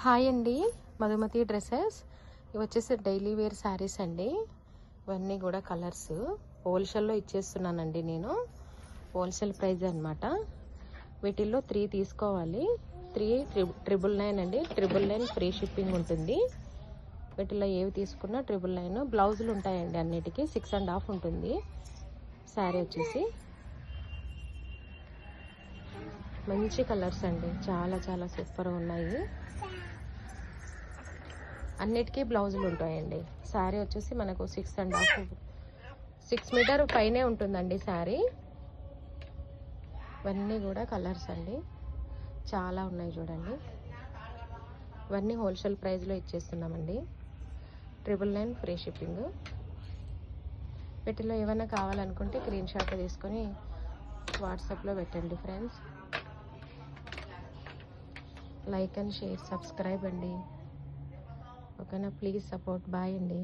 Hi అండి, Madhumati dresses. ఇవి వచ్చేసి డైలీ వేర్ శారీస్ అండి. ఇవన్నీ కూడా కలర్స్ హోల్సేల్లో ఇచ్చేస్తున్నానండి నేను. హోల్సేల్ ప్రైజ్ అనమాట. వీటిల్లో 3 తీసుకోవాలి. 3,999 అండి. 999 ఫ్రీ షిప్పింగ్ ఉంటుంది. వీటిలో ఏవి తీసుకున్నా 999. బ్లౌజులు ఉంటాయండి అన్నిటికీ. 6.5 ఉంటుంది శారీ వచ్చేసి. మంచి కలర్స్ అండి, చాలా చాలా సూపర్ ఉన్నాయి. అన్నిటికీ బ్లౌజులు ఉంటాయండి. శారీ వచ్చేసి మనకు 6 మీటర్ పైనే ఉంటుందండి శారీ. ఇవన్నీ కూడా కలర్స్ అండి, చాలా ఉన్నాయి చూడండి. ఇవన్నీ హోల్సేల్ ప్రైస్లో ఇచ్చేస్తున్నామండి. 999 ఫ్రీ షిప్పింగ్. వీటిలో ఏమైనా కావాలనుకుంటే స్క్రీన్ షాట్ తీసుకొని వాట్సాప్లో పెట్టండి friends. Like and share, subscribe అండి. ఓకేనా, ప్లీజ్ సపోర్ట్. బాయ్ అండి.